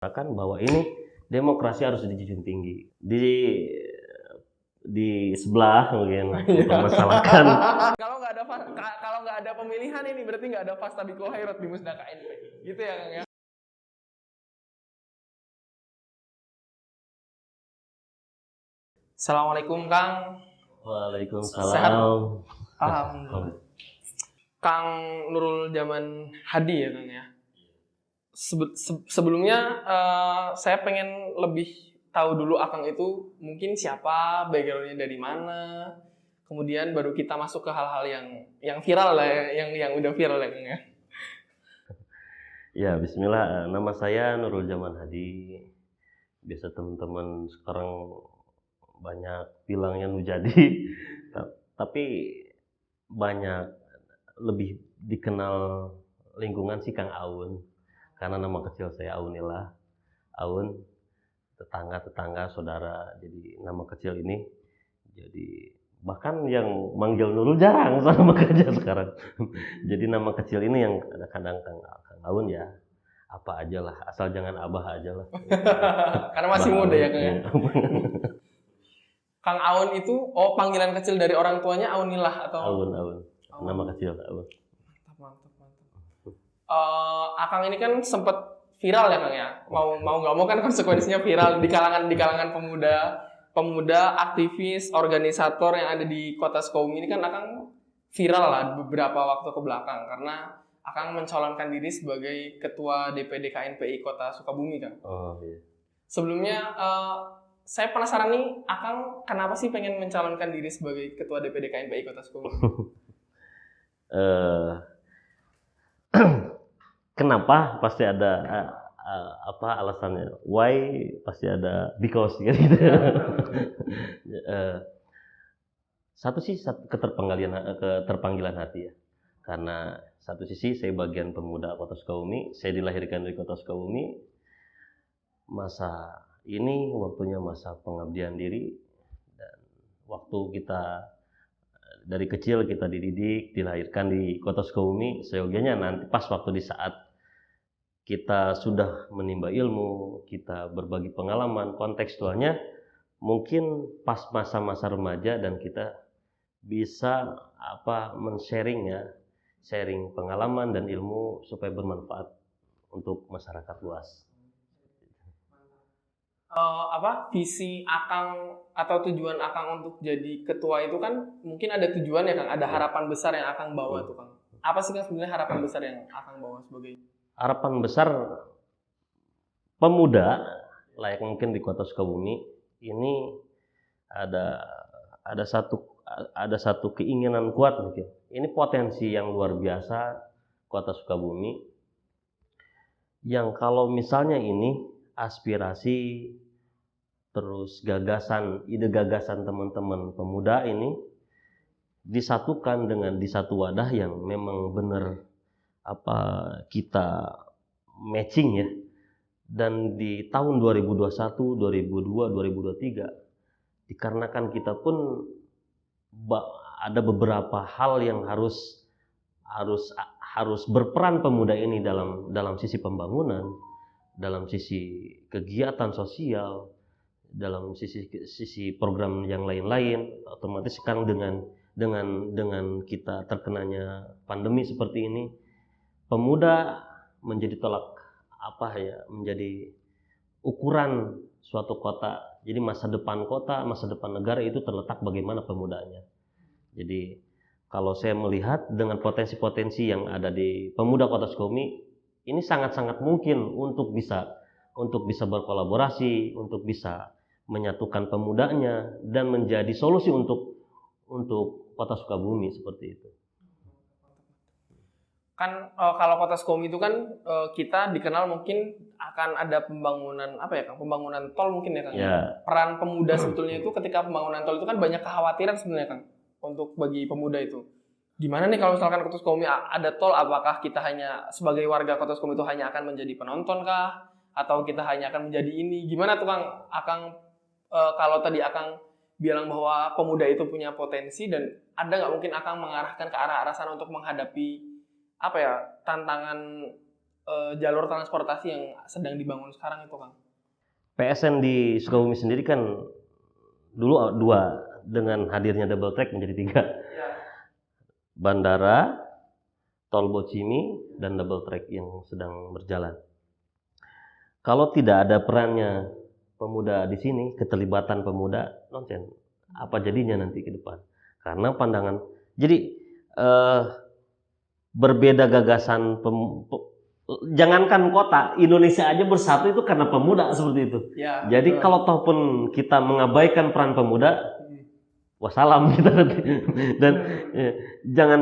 Kan bahwa ini demokrasi harus dijunjung tinggi. Di sebelah mungkin mempermasalahkan kalau nggak ada pemilihan ini berarti nggak ada fastabiqul khairat di Musda KNP. Gitu ya Kang ya. Assalamualaikum Kang. Waalaikumsalam. Sehat? Alhamdulillah. Kang Nurul Zaman Hadi ya Kang ya. Sebelumnya saya pengen lebih tahu dulu Akang itu mungkin siapa, backgroundnya dari mana, kemudian baru kita masuk ke hal-hal yang viral lah, yang udah viral ya Kang ya. Ya, bismillah. Nama saya Nurul Zaman Hadi. Biasa teman-teman sekarang banyak bilangnya Nujadi, tapi banyak lebih dikenal lingkungan sih Kang Aun. Karena nama kecil saya Aunillah. Aun, tetangga, saudara. Jadi nama kecil ini jadi bahkan yang manggil Nurul jarang sama kerja sekarang. Jadi nama kecil ini yang kadang-kadang Kang Aun ya. Apa aja lah, asal jangan Abah aja lah. Karena masih muda ya Kang ya. Kang Aun itu panggilan kecil dari orang tuanya Aunillah atau Aun. Nama kecil Aun. Mantap. Akang ini kan sempat viral ya Kang ya. Mau nggak mau kan konsekuensinya viral di kalangan pemuda, aktivis, organisator yang ada di Kota Sukabumi ini kan Akang viral lah beberapa waktu ke belakang karena Akang mencalonkan diri sebagai Ketua DPD KNPI Kota Sukabumi kan. Oh iya. Sebelumnya saya penasaran nih, Akang kenapa sih pengen mencalonkan diri sebagai Ketua DPD KNPI Kota Sukabumi? Kenapa pasti ada apa alasannya? Why pasti ada because gitu. Satu keterpanggilan hati ya. Karena satu sisi saya bagian pemuda Kota Sukabumi, saya dilahirkan dari Kota Sukabumi. Masa ini waktunya masa pengabdian diri, dan waktu kita dari kecil kita dididik, dilahirkan di Kota Sukabumi, seyogianya nanti pas waktu di saat kita sudah menimba ilmu, kita berbagi pengalaman, kontekstualnya mungkin pas masa-masa remaja dan kita bisa sharing pengalaman dan ilmu supaya bermanfaat untuk masyarakat luas. Visi Akang atau tujuan Akang untuk jadi ketua itu kan mungkin ada tujuan ya Kang, ada harapan besar yang Akang bawa tuh Kang. Apa sih Kang sebenarnya harapan besar yang Akang bawa sebagai harapan besar pemuda layak mungkin di Kota Sukabumi ini ada satu keinginan kuat mungkin. Ini potensi yang luar biasa Kota Sukabumi yang kalau misalnya ini aspirasi terus ide gagasan teman-teman pemuda ini disatukan di satu wadah yang memang benar kita matching ya. Dan di tahun 2021, 2022, 2023 dikarenakan kita pun ada beberapa hal yang harus berperan pemuda ini dalam sisi pembangunan, dalam sisi kegiatan sosial, dalam sisi program yang lain-lain. Otomatis sekarang dengan kita terkenanya pandemi seperti ini, pemuda menjadi menjadi ukuran suatu kota. Jadi masa depan kota, masa depan negara itu terletak bagaimana pemudanya. Jadi kalau saya melihat dengan potensi-potensi yang ada di pemuda Kota Sukabumi, ini sangat-sangat mungkin untuk bisa berkolaborasi, untuk bisa menyatukan pemudanya dan menjadi solusi untuk Kota Sukabumi seperti itu. Kan kalau Kota Sukabumi itu kan kita dikenal mungkin akan ada pembangunan pembangunan tol mungkin ya Kang. Ya. Peran pemuda sebetulnya itu ketika pembangunan tol itu kan banyak kekhawatiran sebenarnya Kang untuk bagi pemuda itu. Gimana nih kalau misalkan Kota Sukabumi ada tol, apakah kita hanya sebagai warga Kota Sukabumi itu hanya akan menjadi penonton kah, atau kita hanya akan menjadi ini? Gimana tuh Kang? Kalau tadi Akang bilang bahwa pemuda itu punya potensi, dan ada nggak mungkin Akang mengarahkan ke arah sana untuk menghadapi tantangan jalur transportasi yang sedang dibangun sekarang itu, Kang? PSN di Sukabumi sendiri kan dulu 2, dengan hadirnya double track menjadi 3. Ya. Bandara, tol Bocimi, dan double track yang sedang berjalan. Kalau tidak ada perannya pemuda di sini, keterlibatan pemuda, nonsen. Apa jadinya nanti ke depan? Karena pandangan, jadi berbeda gagasan, jangankan kota, Indonesia aja bersatu itu karena pemuda seperti itu. Ya, jadi betul. kalau toh pun kita mengabaikan peran pemuda, wassalam kita nanti. Dan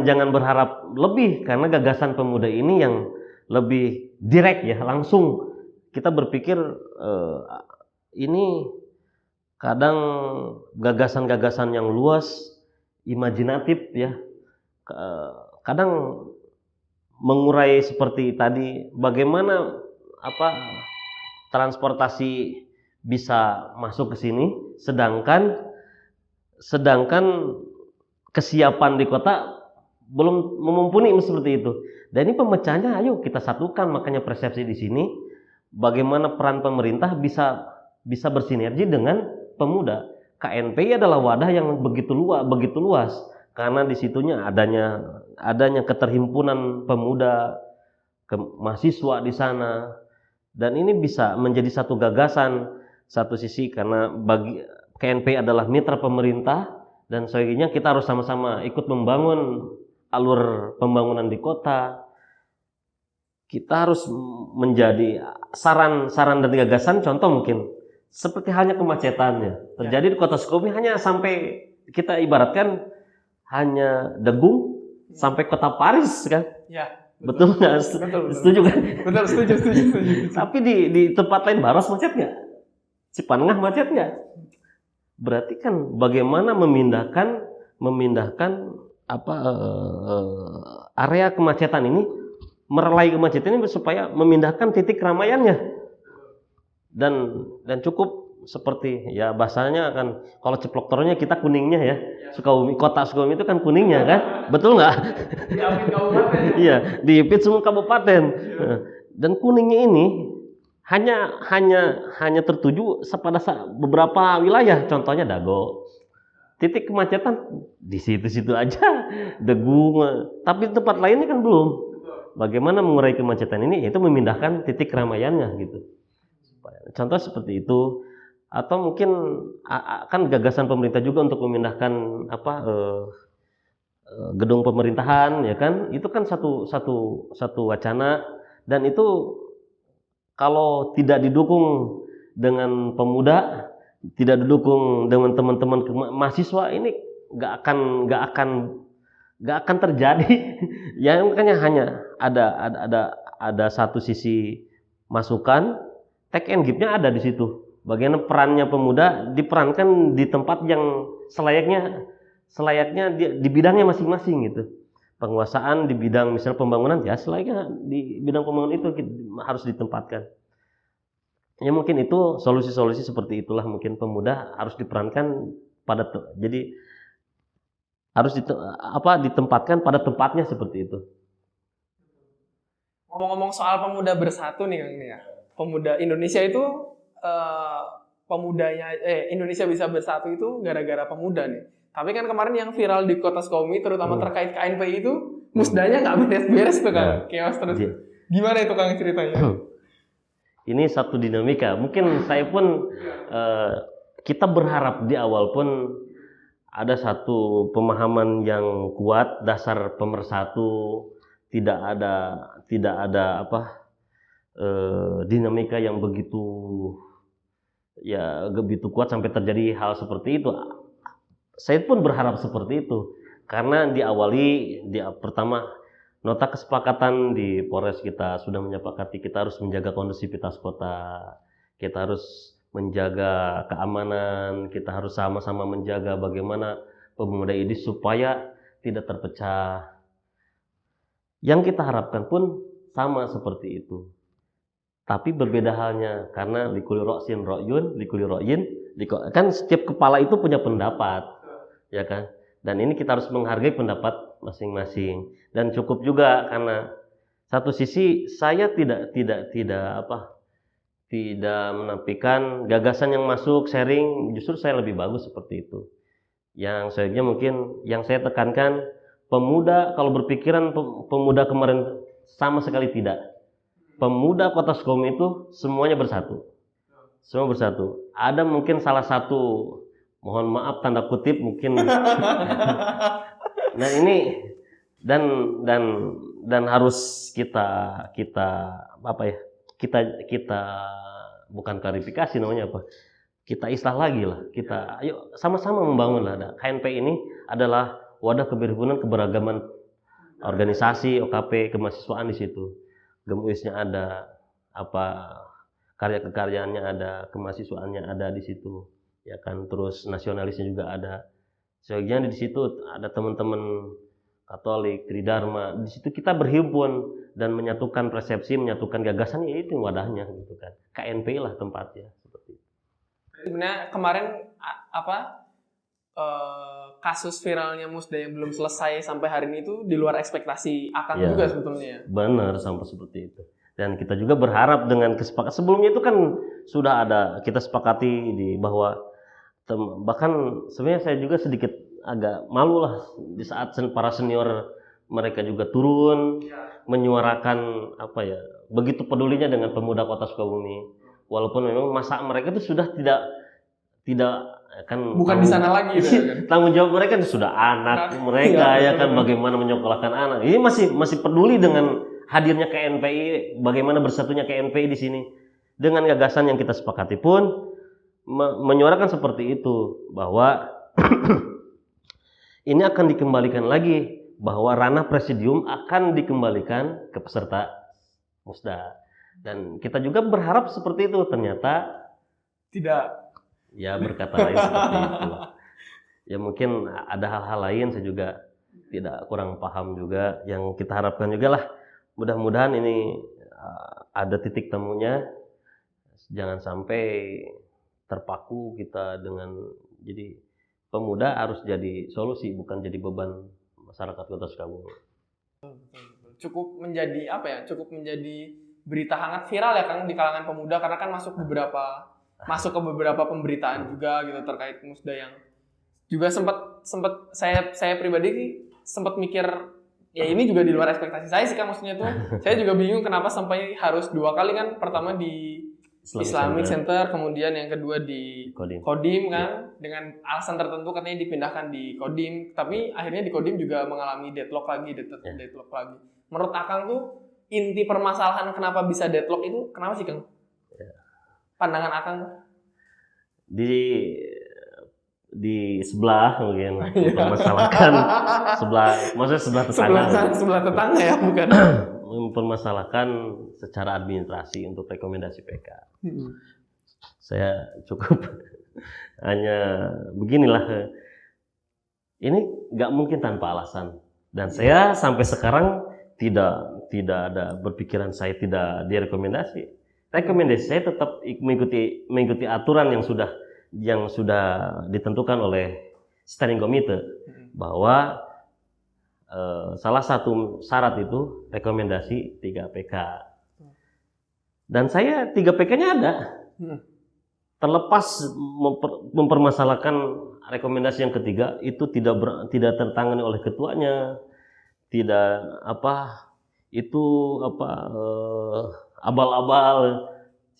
jangan berharap lebih, karena gagasan pemuda ini yang lebih direct ya, langsung. Kita berpikir ini kadang gagasan-gagasan yang luas, imajinatif ya, kadang mengurai seperti tadi, bagaimana transportasi bisa masuk ke sini, sedangkan kesiapan di kota belum memumpuni seperti itu. Dan ini pemecahannya, ayo kita satukan. Makanya persepsi di sini, bagaimana peran pemerintah bisa bersinergi dengan pemuda. KNPI adalah wadah yang begitu luas, karena di situnya adanya keterhimpunan pemuda, mahasiswa di sana, dan ini bisa menjadi satu gagasan. Satu sisi karena bagi KNPI adalah mitra pemerintah, dan sebagainya, kita harus sama-sama ikut membangun alur pembangunan di kota. Kita harus menjadi saran dan gagasan. Contoh mungkin seperti halnya kemacetannya terjadi di kota Sukabumi, hanya sampai, kita ibaratkan hanya Degung sampai kota Paris kan. Ya, betul nggak? Betul. Setuju kan? Betul, setuju. Tapi di tempat lain, Baros macet nggak? Cipanengah macet nggak? Berarti kan bagaimana memindahkan area kemacetan ini, merelai kemacetan ini supaya memindahkan titik keramaiannya. Dan cukup seperti ya bahasanya kan, kalau ceplok telurnya kita kuningnya ya. Sukabumi, kota Sukabumi itu kan kuningnya kan, betul nggak? Diapit kabupaten. Iya, diapit semua kabupaten. Dan kuningnya ini hanya tertuju pada beberapa wilayah, contohnya Dago. Titik kemacetan di situ-situ aja, Degung. Tapi tempat lainnya kan belum. Bagaimana mengurai kemacetan ini? Yaitu memindahkan titik keramaiannya gitu. Contoh seperti itu. Atau mungkin kan gagasan pemerintah juga untuk memindahkan gedung pemerintahan, ya kan? Itu kan satu wacana, dan itu kalau tidak didukung dengan pemuda, tidak didukung dengan teman-teman mahasiswa, ini nggak akan terjadi. Ya makanya hanya ada satu sisi masukan, take and give-nya ada di situ. Bagaimana perannya pemuda diperankan di tempat yang selayaknya di bidangnya masing-masing gitu. Penguasaan di bidang misalnya pembangunan, ya selayaknya di bidang pembangunan itu harus ditempatkan. Ya mungkin itu solusi-solusi seperti itulah, mungkin pemuda harus diperankan jadi harus ditempatkan pada tempatnya seperti itu. Ngomong-ngomong soal pemuda bersatu nih Kang, ini ya. Pemuda Indonesia itu Indonesia bisa bersatu itu gara-gara pemuda nih. Tapi kan kemarin yang viral di kota Sukabumi, terutama terkait KNPI itu, musdanya nggak beres-beres tuh Kang, chaos terus. Gimana itu Kang ceritanya? Ini satu dinamika. Mungkin saya pun kita berharap di awal pun ada satu pemahaman yang kuat, dasar pemersatu, tidak ada dinamika yang begitu kuat sampai terjadi hal seperti itu. Saya pun berharap seperti itu, karena pertama nota kesepakatan di Polres kita sudah menyepakati kita harus menjaga kondusivitas kota, kita harus menjaga keamanan, kita harus sama-sama menjaga bagaimana pemuda ini supaya tidak terpecah. Yang kita harapkan pun sama seperti itu. Tapi berbeda halnya, karena likuli roksin rokyun, likuli rokyin, kan setiap kepala itu punya pendapat, ya kan? Dan ini kita harus menghargai pendapat masing-masing. Dan cukup juga karena satu sisi saya tidak menafikan gagasan yang masuk sharing, justru saya lebih bagus seperti itu. Yang sebenarnya mungkin yang saya tekankan, pemuda kalau berpikiran pemuda kemarin sama sekali tidak. Pemuda Kota Sukabumi itu semuanya bersatu. Semua bersatu. Ada mungkin salah satu, mohon maaf tanda kutip mungkin. Nah ini dan harus kita bukan klarifikasi namanya apa, kita islah lagi lah, kita ayo sama-sama membangun lah. Nah, KNPI ini adalah wadah keberagaman organisasi, OKP, kemahasiswaan di situ. Gemuisnya ada, karya-kekaryaannya ada, kemahasiswaannya ada di situ, ya kan. Terus nasionalisnya juga ada. Sebagian di situ ada teman-teman Katolik, Tridharma. Di situ kita berhimpun dan menyatukan persepsi, menyatukan gagasan, ya itu wadahnya gitu kan. KNPI lah tempatnya seperti itu. Sebenarnya kemarin kasus viralnya Musda yang belum selesai sampai hari ini itu di luar ekspektasi Akang Ya, juga sebetulnya. benar sampai seperti itu. Dan kita juga berharap dengan kesepakatan sebelumnya itu kan sudah ada kita sepakati bahwa bahkan sebenarnya saya juga sedikit agak malu lah di saat para senior mereka juga turun menyuarakan begitu pedulinya dengan pemuda Kota Sukabumi, walaupun memang masa mereka itu sudah tidak kan bukan di sana lagi gitu kan. Tanggung jawab mereka sudah anak mereka ya kan, bagaimana menyekolahkan anak. Ini masih peduli dengan hadirnya KNPI, bagaimana bersatunya KNPI di sini. Dengan gagasan yang kita sepakati pun menyuarakan seperti itu, bahwa ini akan dikembalikan lagi, bahwa ranah presidium akan dikembalikan ke peserta Musda. Dan kita juga berharap seperti itu, ternyata tidak. Ya, berkata lain seperti itu. Ya mungkin ada hal-hal lain, saya juga tidak kurang paham juga. Yang kita harapkan juga lah, mudah-mudahan ini ada titik temunya. Jangan sampai terpaku kita dengan, jadi pemuda harus jadi solusi, bukan jadi beban masyarakat Kota Sukabumi. Cukup menjadi cukup menjadi berita hangat viral ya Kang di kalangan pemuda, karena kan masuk ke beberapa pemberitaan juga gitu terkait Musda, yang juga sempat saya pribadi sempat mikir, ya ini juga di luar ekspektasi saya sih Kang, maksudnya tuh saya juga bingung kenapa sampai harus 2 kali kan, pertama di Islamic Center, kemudian yang kedua di Kodim kan, dengan alasan tertentu katanya dipindahkan di Kodim, tapi akhirnya di Kodim juga mengalami deadlock lagi. Menurut Akang tuh inti permasalahan kenapa bisa deadlock itu kenapa sih Kang? Pandangan Akang? Di sebelah mungkin mempermasalahkan maksudnya sebelah tetangga ya, bukan? Mempermasalahkan secara administrasi untuk rekomendasi PK. Saya cukup hanya beginilah, ini nggak mungkin tanpa alasan, dan saya sampai sekarang tidak ada berpikiran saya tidak direkomendasi. Rekomendasi saya tetap mengikuti aturan yang sudah ditentukan oleh Standing Committee, bahwa salah satu syarat itu rekomendasi 3 PK. Dan saya 3 PK-nya ada. Terlepas mempermasalahkan rekomendasi yang ketiga itu tidak tertangani oleh ketuanya, abal-abal.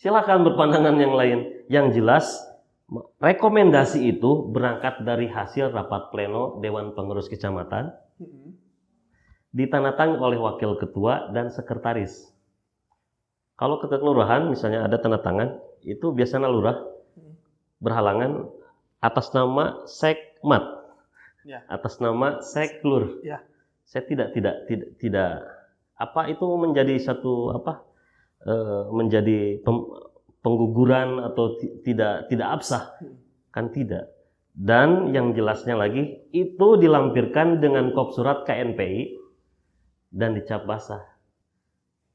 Silakan berpandangan yang lain. Yang jelas rekomendasi itu berangkat dari hasil rapat pleno Dewan Pengurus Kecamatan, ditandatangani oleh wakil ketua dan sekretaris. Kalau ke kelurahan misalnya ada tanda tangan, itu biasanya lurah berhalangan atas nama sekmat, atas nama seklur. Saya tidak itu menjadi satu menjadi pengguguran atau tidak absah, kan tidak. Dan yang jelasnya lagi itu dilampirkan dengan kop surat KNPI dan dicap basah.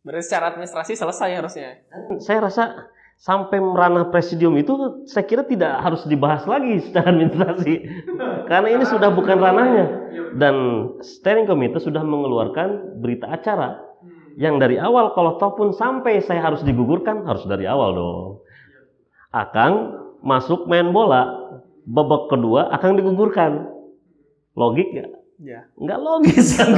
Berarti secara administrasi selesai harusnya. Saya rasa sampai ranah presidium itu saya kira tidak harus dibahas lagi secara administrasi, karena ini sudah bukan ranahnya. Dan Standing Committee sudah mengeluarkan berita acara Yang dari awal kalau toh pun sampai saya harus digugurkan, harus dari awal dong. Akang masuk main bola, babak kedua Akang digugurkan. Logik nggak? Ya. Nggak logis kan?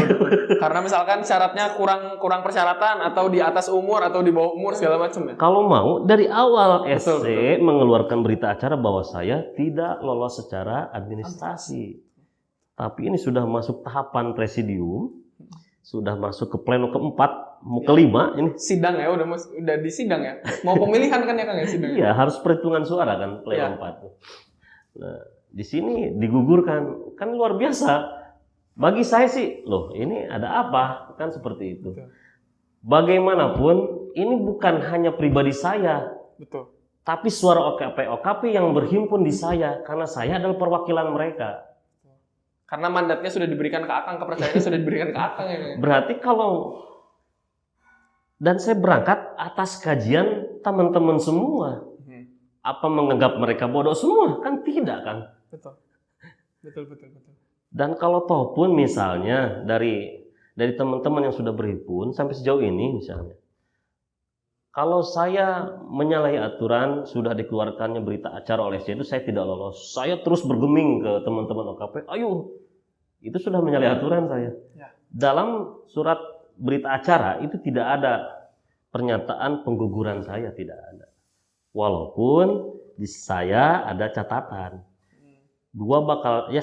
Karena misalkan syaratnya kurang persyaratan atau di atas umur atau di bawah umur segala macam ya. Kalau mau dari awal Betul, SC mengeluarkan berita acara bahwa saya tidak lolos secara administrasi. Tapi ini sudah masuk tahapan presidium, sudah masuk ke pleno keempat, mau kelima ini. Sidang ya, udah di sidang ya. Mau pemilihan kan ya Kang ya sidang. Iya, harus perhitungan suara kan pleno 4 tuh. Nah, di sini digugurkan, kan luar biasa. Bagi saya sih, loh ini ada apa? Kan seperti itu. Betul. Bagaimanapun, ini bukan hanya pribadi saya, Betul. tapi suara OKP yang berhimpun di saya, karena saya adalah perwakilan mereka. Karena mandatnya sudah diberikan ke Akang, kepercayaannya sudah diberikan ke Akang ya. Berarti kalau, dan saya berangkat atas kajian teman-teman semua. Apa menganggap mereka bodoh semua? Kan tidak kan? Betul. Betul. Dan kalau toh pun misalnya dari teman-teman yang sudah berhimpun sampai sejauh ini misalnya, kalau saya menyalahi aturan sudah dikeluarkannya berita acara oleh saya itu saya tidak lolos, saya terus bergeming ke teman-teman OKP, ayo itu sudah menyalahi aturan saya. Ya. Dalam surat berita acara itu tidak ada pernyataan pengguguran saya, tidak ada. Walaupun di saya ada catatan.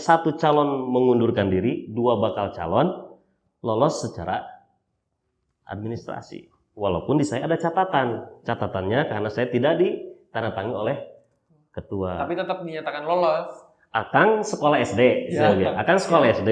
Satu calon mengundurkan diri, 2 bakal calon lolos secara administrasi. Walaupun di saya ada catatan. Catatannya karena saya tidak ditandatangani oleh ketua. Tapi tetap dinyatakan lolos. Akang sekolah SD, Akang sekolah SD.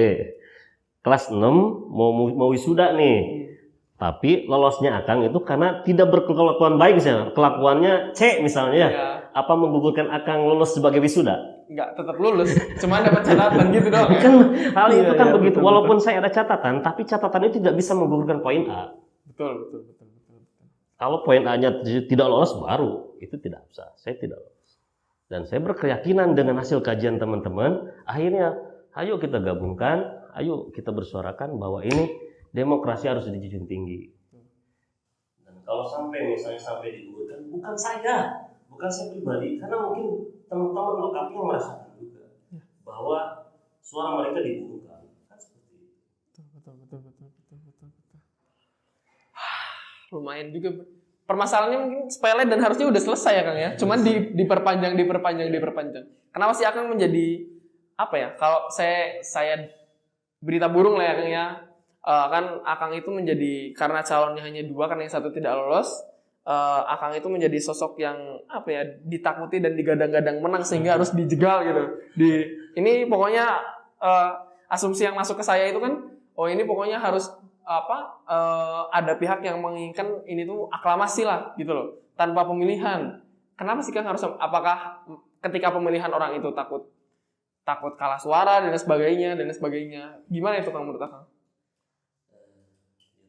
Kelas 6 mau wisuda nih. Tapi lolosnya Akang itu karena tidak berkelakuan baik misalnya. Kelakuannya C misalnya ya. Apa menggugurkan Akang lulus sebagai wisuda? Enggak, tetap lulus. Cuma dapat catatan gitu doang. Kan hal itu kan begitu. Betul, walaupun saya ada catatan, tapi catatan itu tidak bisa menggugurkan poin A. Betul. Kalau poin A-nya tidak lolos baru itu tidak bisa. Saya tidak lolos. Dan saya berkeyakinan dengan hasil kajian teman-teman, akhirnya ayo kita gabungkan, ayo kita bersuarakan bahwa ini demokrasi harus dijunjung tinggi. Dan kalau sampai digugurkan, bukan saya pribadi, karena mungkin teman-teman OKP yang merasakan juga bahwa suara mereka digugurkan. Kan seperti itu. Betul. Lumayan juga. Permasalahannya mungkin sepele dan harusnya udah selesai ya Kang ya. Cuman diperpanjang. Kenapa sih Akang menjadi apa ya? Kalau saya berita burung lah ya Kang ya. Kan Akang itu menjadi, karena calonnya hanya 2 karena yang satu tidak lolos. Akang itu menjadi sosok yang apa ya, ditakuti dan digadang-gadang menang sehingga harus dijegal gitu. Ini pokoknya asumsi yang masuk ke saya itu kan, ini pokoknya harus ada pihak yang menginginkan ini tuh aklamasi lah gitu loh, tanpa pemilihan. Kenapa sih Kang harus, apakah ketika pemilihan orang itu takut kalah suara dan sebagainya? Gimana itu Kang menurut Akang?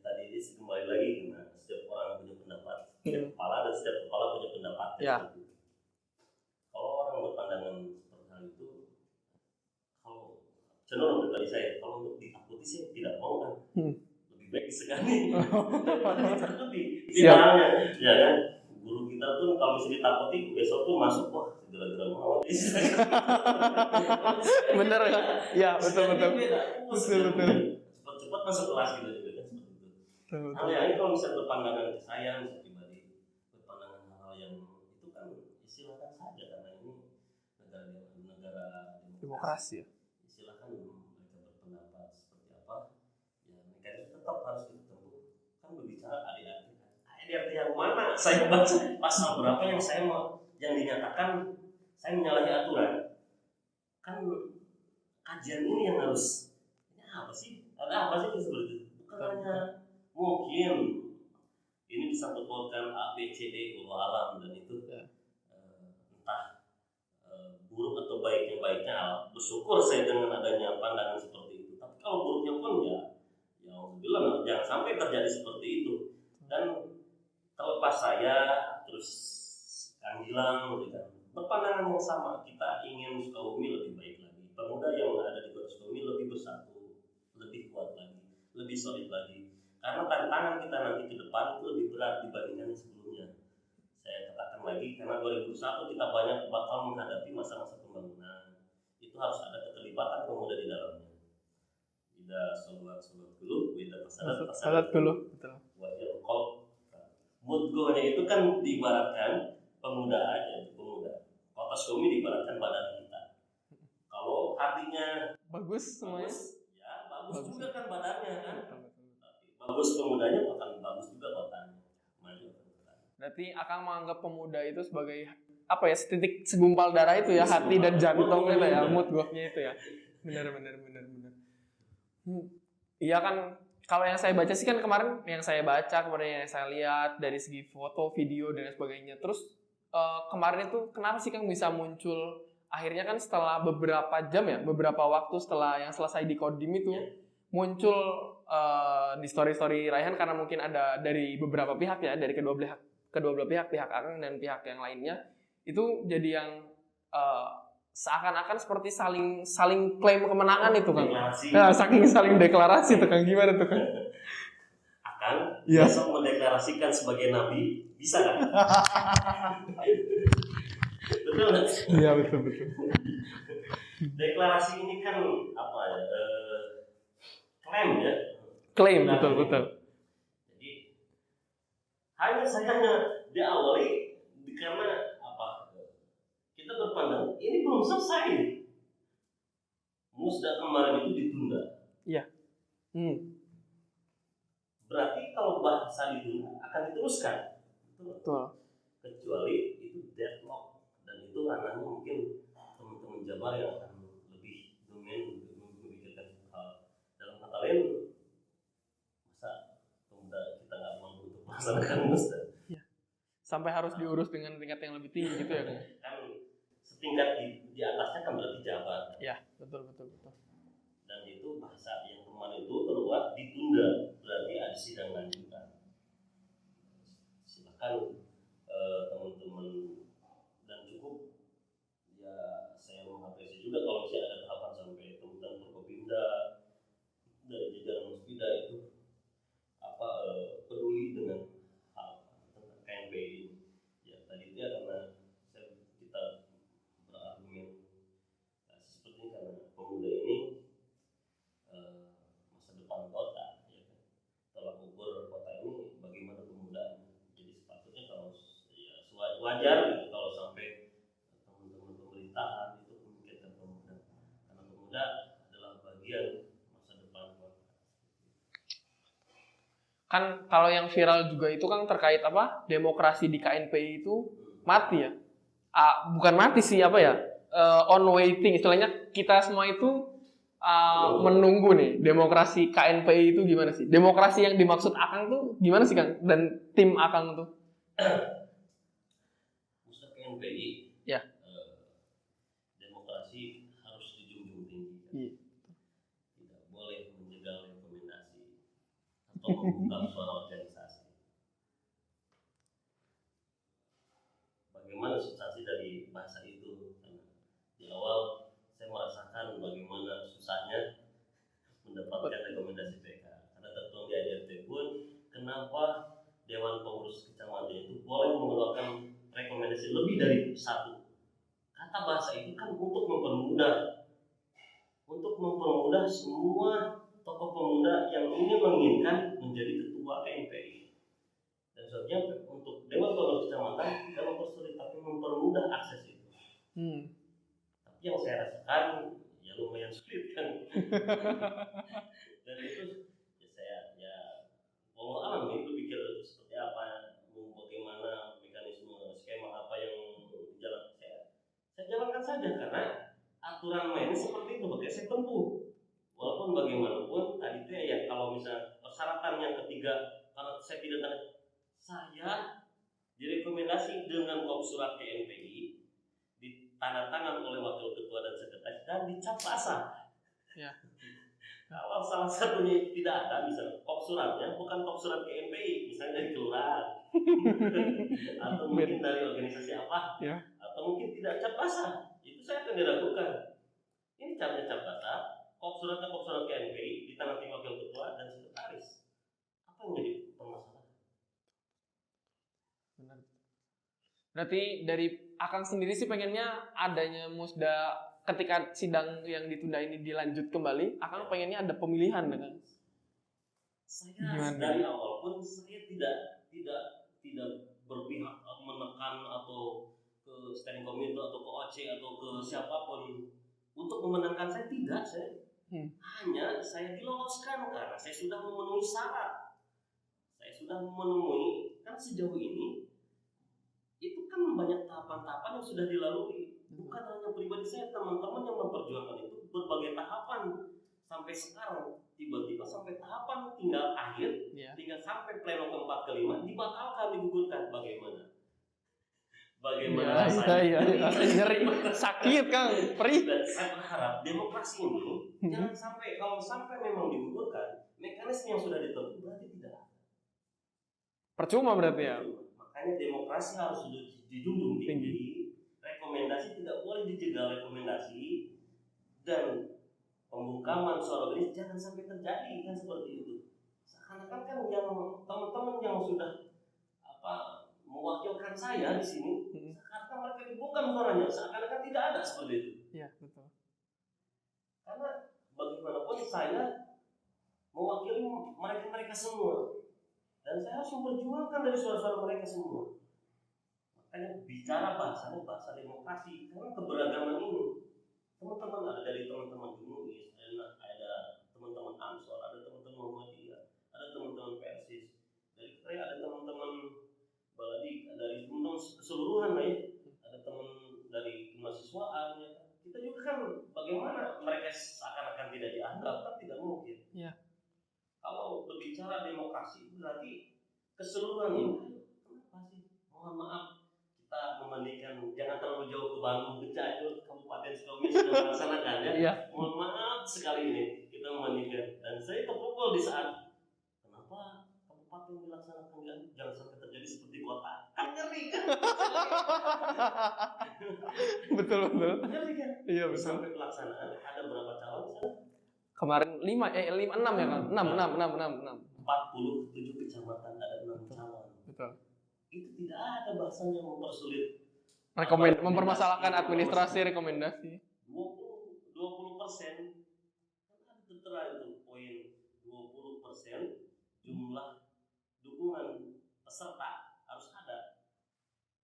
Tadi ini kembali lagi karena setiap orang punya pendapat. Setiap kepala punya pendapat. Ya. Kalau orang berpandangan seperti hal itu, kalau cenderung pribadi saya, kalau untuk ditakuti sih tidak mau kan. Lebih baik disegani. Ditakuti. Misalnya, ya kan, guru kita tuh kalau misalnya ditakuti besok tuh masuk segera-gera mau. Bener kan? Ya betul. Cepat masuk kelas gitu juga kan seperti itu. Ini kalau misalnya berpandangan ke saya pribadi, berpandangan hal yang itu kan silakan saja, karena ini negara demokrasi ya. Silakan mereka berpendapat seperti apa. Ya mereka itu tetap harus ketemu. Kan berbicara ADRT yang mana? Saya baca pasal berapa yang dinyatakan saya menyalahi aturan. Kan kajian ini yang harus, ini apa sih? Ada apa sih seperti itu? Bukan hanya mungkin ini disangkut pautkan A, B, C, D, alam dan itu entah buruk atau baiknya bersyukur saya dengan adanya pandangan seperti itu. Tapi kalau buruknya pun ya bilang jangan sampai terjadi seperti itu. Dan terlepas saya terus Kang Gilang berpandangan yang sama, kita ingin Sukabumi lebih baik lagi, pemuda yang ada di Kota Sukabumi lebih bersatu, lebih kuat lagi, lebih solid lagi. karena tantangan kita nanti ke depan itu lebih berat dibandingkan yang sebelumnya. Saya katakan lagi, karena 2001 kita banyak bakal menghadapi masa-masa pembangunan. Itu harus ada keterlibatan pemuda di dalamnya. Tidak sholat dulu, tidak pasadat dulu, betul. Wajah kol. Mood goalnya itu kan diibaratkan pemuda aja, pemuda. Kotos Komi diibaratkan badan kita. Kalau hatinya Bagus semuanya. ya bagus juga kan badannya kan. Betul. Tapi bagus pemudanya akan bagus juga badannya. Maju. Berarti Akang menganggap pemuda itu sebagai apa ya, setitik segumpal darah itu ya, hati dan jantungnya lah ya, mood goalnya itu ya. Benar. Iya kan, kalau yang saya baca sih kan kemarin yang saya lihat dari segi foto, video dan sebagainya. Terus kemarin itu kenapa sih Kang bisa muncul akhirnya kan setelah beberapa jam ya, beberapa waktu setelah yang selesai di Kodim itu muncul di story Raihan, karena mungkin ada dari beberapa pihak ya, dari kedua belah pihak Akang dan pihak yang lainnya, itu jadi yang seakan-akan seperti saling klaim kemenangan itu Kang. Nah, saking saling deklarasi tuh Kang, gimana tuh Kang? Akang besok mendeklarasikan sebagai nabi, bisa kan? Betul nggak? Iya betul. Deklarasi ini kan apa ya? Klaim ya. Klaim betul. Jadi hanya diawali karena apa? Kita berpandang ini belum selesai. Musda kemarin itu ditunda. Iya. Berarti kalau bahasa ditunda akan diteruskan. Betul. Kecuali itu deadlock, dan itu ranahnya mungkin teman-teman Jabar yang akan lebih domain memikirkan hal. Dalam kata lain, masa pemuda kita nggak mampu untuk melaksanakan musda. Iya. Sampai harus diurus dengan tingkat yang lebih tinggi gitu ya Kang. Kan setingkat di atasnya kan berarti Jabar. Iya, betul. Dan itu bahasa yang kemarin itu keluar ditunda, berarti ada sidang lanjutan. Silakan teman-teman, dan cukup ya, saya mengapresiasi juga kalau misalnya ada tahapan sampai teman-teman Forkopimda dari jajaran Muspida itu peduli dengan hal tentang KNPI ini. Ya tadi itu ya, karena kita berargumen seperti ini karena pemuda ini masa depan kota, ya kan. Tolak ukur kota ini bagaimana pemuda. Jadi sepatutnya kalau ya wajar gitu kalau sampai teman-teman pemerintahan itu memikirkan pemuda, karena pemuda adalah bagian masa depan kota. Kan kalau yang viral juga itu kan terkait apa, demokrasi di KNPI itu mati ya. Bukan mati sih, apa ya, on waiting istilahnya. Kita semua itu menunggu nih demokrasi KNPI itu gimana sih, demokrasi yang dimaksud Akang tuh gimana sih Kang dan tim Akang tuh? Musda KNPI ya, demokrasi harus dijunjung tinggi. Tidak boleh menjegal rekomendasi atau membuka suara organisasi. Bagaimana substansi dari bahasa itu? Karena di awal saya merasakan bagaimana susahnya mendapatkan rekomendasi PK, karena tertuang di ADRT pun kenapa Dewan Pengurus Kecamatan itu boleh mengeluarkan rekomendasi lebih dari satu. Kata bahasa itu kan untuk mempermudah semua tokoh pemuda yang menginginkan menjadi ketua KNPI. Dan sebenarnya untuk Dewan Pengurus Kecamatan tidak mempersulit, tapi mempermudah akses itu. Tapi yang saya rasakan ya lumayan sulit kan. Dan itu ya walau alam nih berpikir seperti apa, bagaimana mekanisme skema apa yang dijalankan. Saya jalankan saja karena aturan main seperti itu, makanya saya tempuh. Walaupun bagaimanapun tadi itu ya, kalau misalnya persyaratan yang ketiga, karena saya tidak tahu, saya direkomendasi dengan kop surat KNPI, ditandatangan oleh wakil ketua dan sekretaris, dan dicap basah. Ya. Kalau salah satunya itu tidak ada, misalnya kop suratnya bukan kop surat KNPI, misalnya dari kelurahan atau mungkin dari organisasi apa, ya. Atau mungkin tidak cap basah, itu saya akan diragukan. Ini capnya cap basah, kop suratnya kop surat KNPI, ditandatangani wakil ketua dan sekretaris. Apa yang jadi permasalahan? Benar. Berarti dari Akang sendiri sih pengennya adanya musda ketika sidang yang ditunda ini dilanjut kembali, Akang pengennya ada pemilihan kan? Saya Gimana? dari awal pun saya tidak berpihak menekan atau ke standing committee atau ke OC atau ke siapapun untuk memenangkan saya, tidak. Hanya saya diloloskan karena saya sudah memenuhi syarat. Saya sudah memenuhi, kan sejauh ini itu kan banyak tahapan-tahapan yang sudah dilalui. Bukan hanya pribadi saya, teman-teman yang memperjuangkan itu berbagai tahapan sampai sekarang. Tiba-tiba sampai tahapan tinggal akhir, tinggal sampai pleno keempat kelima dibatalkan, digugurkan. Bagaimana rasanya? Nyeri, sakit Kang, perih. Dan saya berharap demokrasi ini jangan sampai, kalau sampai memang digugurkan, mekanisme yang sudah ditentukan berarti tidak ada. Percuma berarti ya. Makanya demokrasi harus dijunjung tinggi. Rekomendasi tidak boleh dijegal rekomendasi, dan pembungkaman suara organisasi jangan sampai terjadi kan seperti itu. Seakan-akan kan yang teman-teman yang sudah mewakilkan saya di sini, seakan-akan mereka dibungkam suaranya, seakan-akan tidak ada seperti itu. Iya, betul. Karena bagaimanapun saya mewakili mereka semua, dan saya harus memperjuangkan dari suara-suara mereka semua. Makanya bicara bahasanya bahasa demokrasi, karena keberagaman ini. Teman-teman ada dari teman-teman Junuis, ada teman-teman Ansor, ada teman-teman Muhammadiyah, ada teman-teman Persis, dari saya ada teman-teman Baladi, dari teman-teman keseluruhan lah ya, ada teman dari kemahasiswaan ya. Kita juga kan bagaimana mereka seakan-akan tidak dianggap, kan tidak mungkin. Ya. Kalau berbicara demokrasi berarti keseluruhan ini. Kenapa sih? Mohon maaf, kita membandingkan, jangan terlalu jauh ke Bandung, ke Cianjur, Kabupaten Sukabumi sudah melaksanakan ya. Iya. Mohon maaf sekali ini kita membandingkan, dan saya terpukul di saat kenapa kabupaten dilaksanakan kan, jangan sampai terjadi seperti kota, kan ngeri kan? Betul. Ngeri kan? Iya, betul. Sampai pelaksanaan ada berapa calon sana? Kemarin 6 ya kan? 6. 47 kecamatan ada 6 calon. Betul. Itu tidak ada bahasanya mempersulit. Mempermasalahkan administrasi rekomendasi. 20% kan ada tertera itu poin 20% jumlah dukungan peserta harus ada.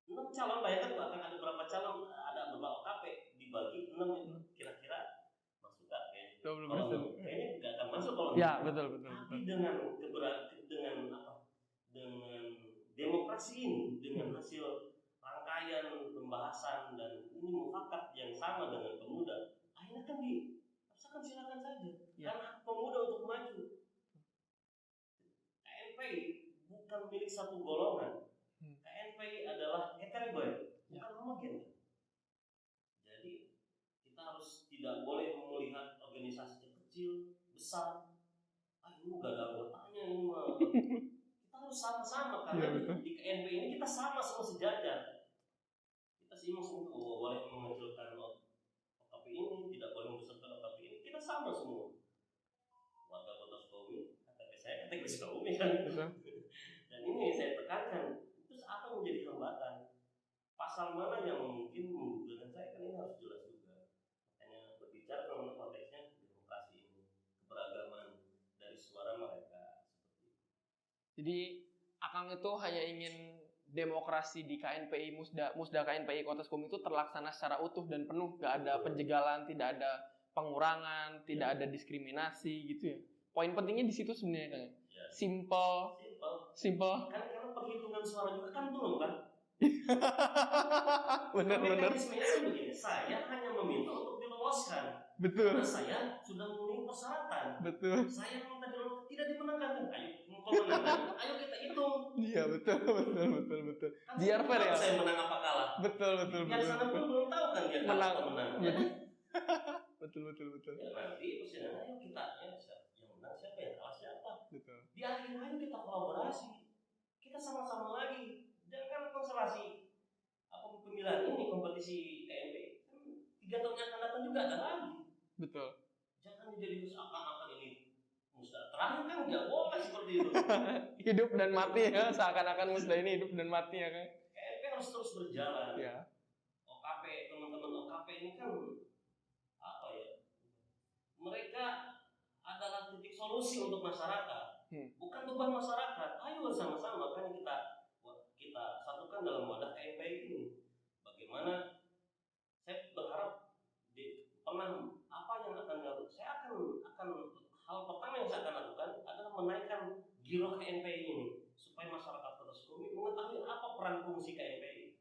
6 calon, bayangkan bahkan ada berapa calon, ada beberapa OKP dibagi 6 itu kira-kira masuk gak kayaknya? 20%. Kayaknya nggak akan masuk kalau Ya, betul. Tapi dengan demokrasi ini, dengan hasil rangkaian pembahasan dan ini mufakat yang sama dengan pemuda, akhirnya kan dipaksakan silakan saja. Ya. Karena hak pemuda untuk maju. KNPI bukan milik satu golongan. KNPI adalah heterogen, bukan homogen. Jadi kita harus tidak boleh melihat organisasi kecil, besar. Ini gak ada anggotanya ini mah. Kita harus sama-sama karena di KNPI ini kita sama semua sejajar. Kita semua boleh mengecilkan OKP ini, tidak boleh membesarkan OKP ini. Kita sama semua. Warga Kota Sukabumi, KTP Sukabumi kan. Dan ini saya tekankan, itu apa menjadi hambatan? Pasal mana yang mungkin menggugurkan saya, kan ini harus jelas juga. Hanya berbicara dalam konteksnya demokrasi ini, keberagaman dari suara mereka. Jadi Akang itu hanya ingin demokrasi di KNPI Musda KNPI Kota Sukabumi itu terlaksana secara utuh dan penuh, gak ada penjagalan, tidak ada pengurangan, tidak ada diskriminasi gitu ya. Poin pentingnya di situ sebenarnya kan. Simple. Kan karena perhitungan suara juga kan belum kan. Benar. Mekanismenya kan begini, saya hanya meminta untuk diloloskan. Betul. Karena saya sudah memenuhi persyaratan. Betul. Saya minta diloloskan, tidak dimenangkan. Ayo kita hitung. Iya, betul. Kan Biar fair ya. Saya menang apa kalah. Betul. Yang sana pun belum tahu kan dia kalah atau menang. Ya kan? Betul. Ya nanti persidangan ayo kita yang menang siapa, yang kalah siapa. Betul. Di akhir ayo kita kolaborasi. Kita sama-sama lagi. Jangan konstelasi pemilihan ini, kompetisi KNP 3 tahun yang akan datang juga ada lagi. Betul. Jangan jadi seakan-akan ini musda. Terakhir kan nggak boleh seperti itu. Hidup dan mati ya, seakan-akan musda ini hidup dan mati ya kan. KNP harus terus berjalan. Ya. OKP, teman-teman OKP ini kan apa ya? Mereka adalah titik solusi untuk masyarakat, bukan beban masyarakat. Ayo sama-sama kan kita satukan dalam wadah KNPI ini. Bagaimana? Saya berharap pernah apa yang akan dilakukan? Saya akan hal pertama yang saya akan lakukan adalah menaikkan giro KNPI ini supaya masyarakat Kota Sukabumi mengetahui apa peran fungsi KNPI.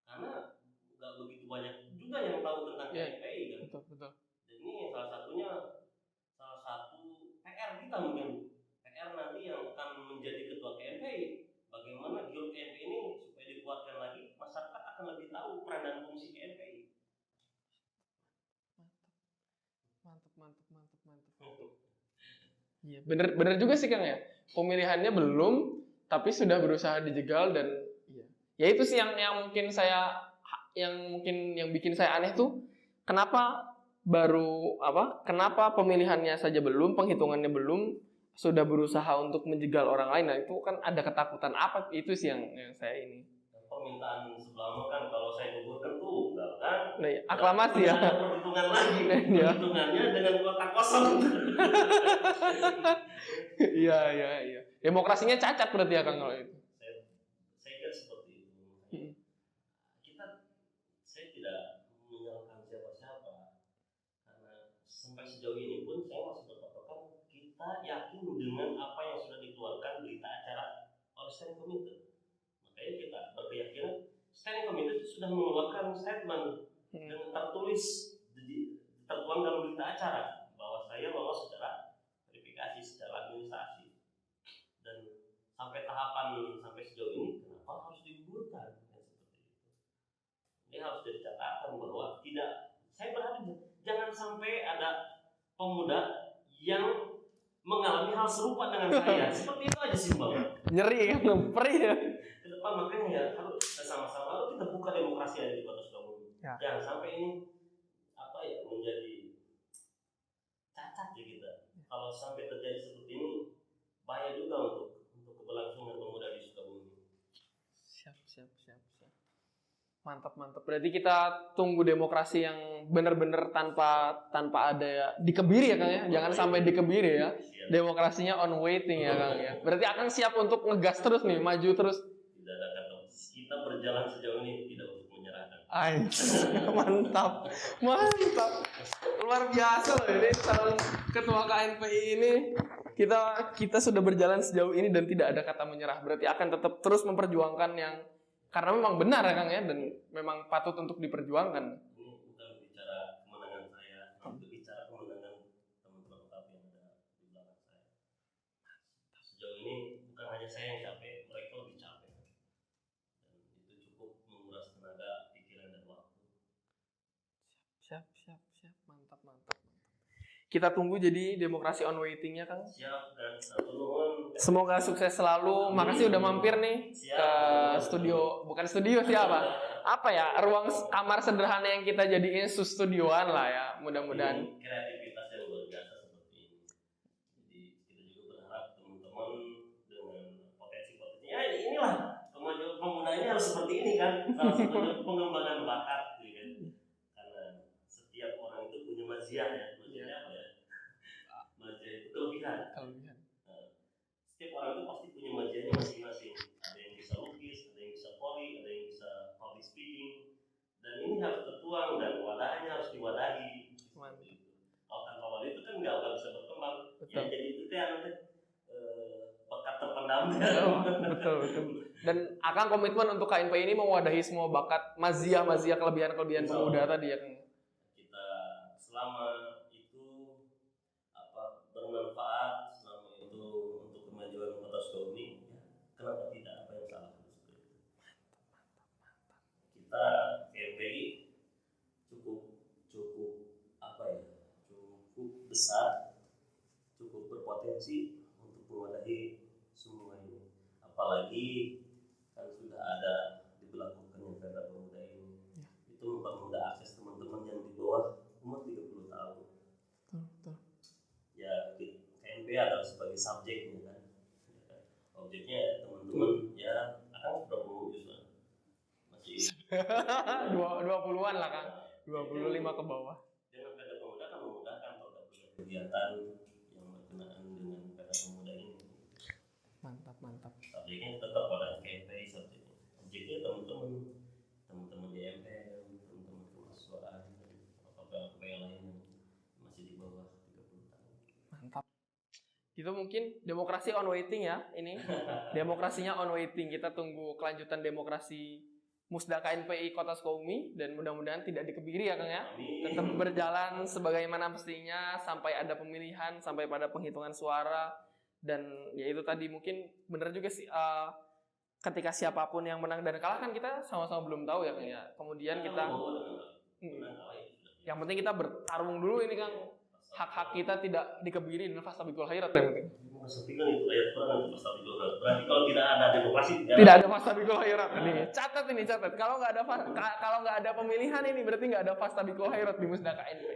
Karena nggak begitu banyak juga yang tahu tentang KNPI kan. Betul. Dan ini salah satu PR kita mungkin. PR nanti yang akan menjadi ketua KNPI. Bagaimana giro KNPI ini supaya dikuatkan lagi, masyarakat akan lebih tahu peran dan fungsi KNPI. Mantap. Iya, bener juga sih Kang ya. Pemilihannya belum, tapi sudah berusaha dijegal dan iya. Ya itu sih yang bikin saya aneh tuh, kenapa pemilihannya saja belum, penghitungannya belum, sudah berusaha untuk menjegal orang lain. Nah, itu kan ada ketakutan apa? Itu sih yang saya ini. Permintaan sebelumnya kan kalau saya gugurkan tuh enggak kan? Nah, ya, aklamasi ya. Ada perhitungan lagi. Perhitungannya dengan kotak kosong. Iya. Demokrasinya cacat berarti ya Kang kalau itu. Saya kira seperti itu. Saya tidak menyalahkan siapa-siapa karena sampai sejauh ini pun saya masih berpatokan kita yakin dengan apa yang sudah dikeluarkan berita acara oleh Standing Committee. Makanya kita berkeyakinan Standing Committee sudah mengeluarkan statement dengan tertulis tertuang dalam berita acara bahwa saya lolos secara verifikasi secara administrasi. Dan sampai sejauh ini kenapa harus digugurkan seperti itu? Ini harus jadi catatan bahwa saya berharap jangan sampai ada pemuda yang mengalami hal serupa dengan saya. Seperti itu aja sih Bang. Nyeri kan, perih ya. Ke depan makanya ya harus sama-sama kita buka demokrasi aja di Kota Sukabumi. Ya. Jangan sampai ini menjadi cacat ya kita. Kalau sampai terjadi seperti ini bahaya juga untuk keberlangsungan pemuda di Sukabumi. Siap. Mantap. Berarti kita tunggu demokrasi yang benar-benar tanpa ada dikebiri ya Kang ya. Jangan sampai dikebiri ya. Siap. Demokrasinya on waiting ya Kang ya. Berarti akan siap untuk ngegas terus nih, maju terus. Tidak ada kata kita berjalan sejauh ini tidak untuk menyerahkan. Mantap. Luar biasa loh ini calon ketua KNPI ini. Kita sudah berjalan sejauh ini dan tidak ada kata menyerah. Berarti akan tetap terus memperjuangkan yang karena memang benar ya Kang ya dan memang patut untuk diperjuangkan. Ini bukan bicara kemenangan saya, tapi bicara kemenangan teman-teman OKP yang ada di belakang saya. Sejauh ini bukan hanya saya yang capek, mereka lebih capek. Dan itu cukup menguras tenaga, pikiran dan waktu. Siap. Mantap. Kita tunggu jadi demokrasi on waiting-nya Kang. Siap dan satu nuhun. Semoga sukses selalu. Makasih udah mampir nih ke studio, bukan studio siapa? Apa ya? Ruang kamar sederhana yang kita jadiin studioan lah ya. Mudah-mudahan kreativitas yang luar biasa seperti ini. Jadi kita juga berharap teman-teman dengan potensi-potensinya inilah kemajuan pemuda ini harus seperti ini kan. Salah satunya pengembangan bakat gitu kan. Karena setiap orang itu punya maziah ya. Kelebihan. Setiap orang itu pasti punya majiannya masing-masing. Ada yang bisa lukis, ada yang bisa voli, ada yang bisa public speaking. Dan ini harus tertuang dan wadahnya harus diwadahi. Kalau tanpa wadah itu kan nggak bisa berkembang. Ya, jadi itu ya nanti bakat terpendam. Betul. Dan akan komitmen untuk KNPI ini mewadahi semua bakat maziah kelebihan pemuda tadi ya. Kita selama bermanfaat selama itu untuk kemajuan Kota Sukabumi, kenapa tidak? Apa yang salah seperti itu? Kita KNPI cukup besar, cukup berpotensi untuk mewadahi semua ini. Apalagi kan sudah ada diberlakukannya Perda Pemuda ini, itu mempermudah akses teman-teman yang di bawah umur 30 tahun. sebagai subjeknya kan. Objeknya teman-teman ya akan berapa bagus lah. Masih 20-an lah Kang. 25 ke bawah. dengan Petra Pemuda kan memudahkan kalau punya kegiatan yang berkenaan dengan Petra Pemuda ini. Mantap. Subjeknya tetap pada KP subjeknya. Objeknya teman-teman di MPM, teman-teman kemahasiswaan, apa yang lain yang masih di bawah 30 tahun. Mantap. Itu mungkin demokrasi on waiting ya ini. Demokrasinya on waiting. Kita tunggu kelanjutan demokrasi Musda KNPI Kota Sukabumi dan mudah-mudahan tidak dikebiri ya Kang ya. Tetap berjalan sebagaimana mestinya sampai ada pemilihan, sampai pada penghitungan suara. Dan ya itu tadi mungkin benar juga sih ketika siapapun yang menang dan kalah kan kita sama-sama belum tahu ya Kang ya. Kemudian kita yang penting kita bertarung dulu ini Kang. Hak-hak kita tidak dikebiri dengan fastabikul khairat yang penting. Kan itu ayat Quran itu fastabikul khairat. Berarti kalau tidak ada demokrasi tidak ada fastabikul khairat. Nih, catat. Kalau nggak ada pemilihan ini berarti nggak ada fastabikul khairat di Musda KNP.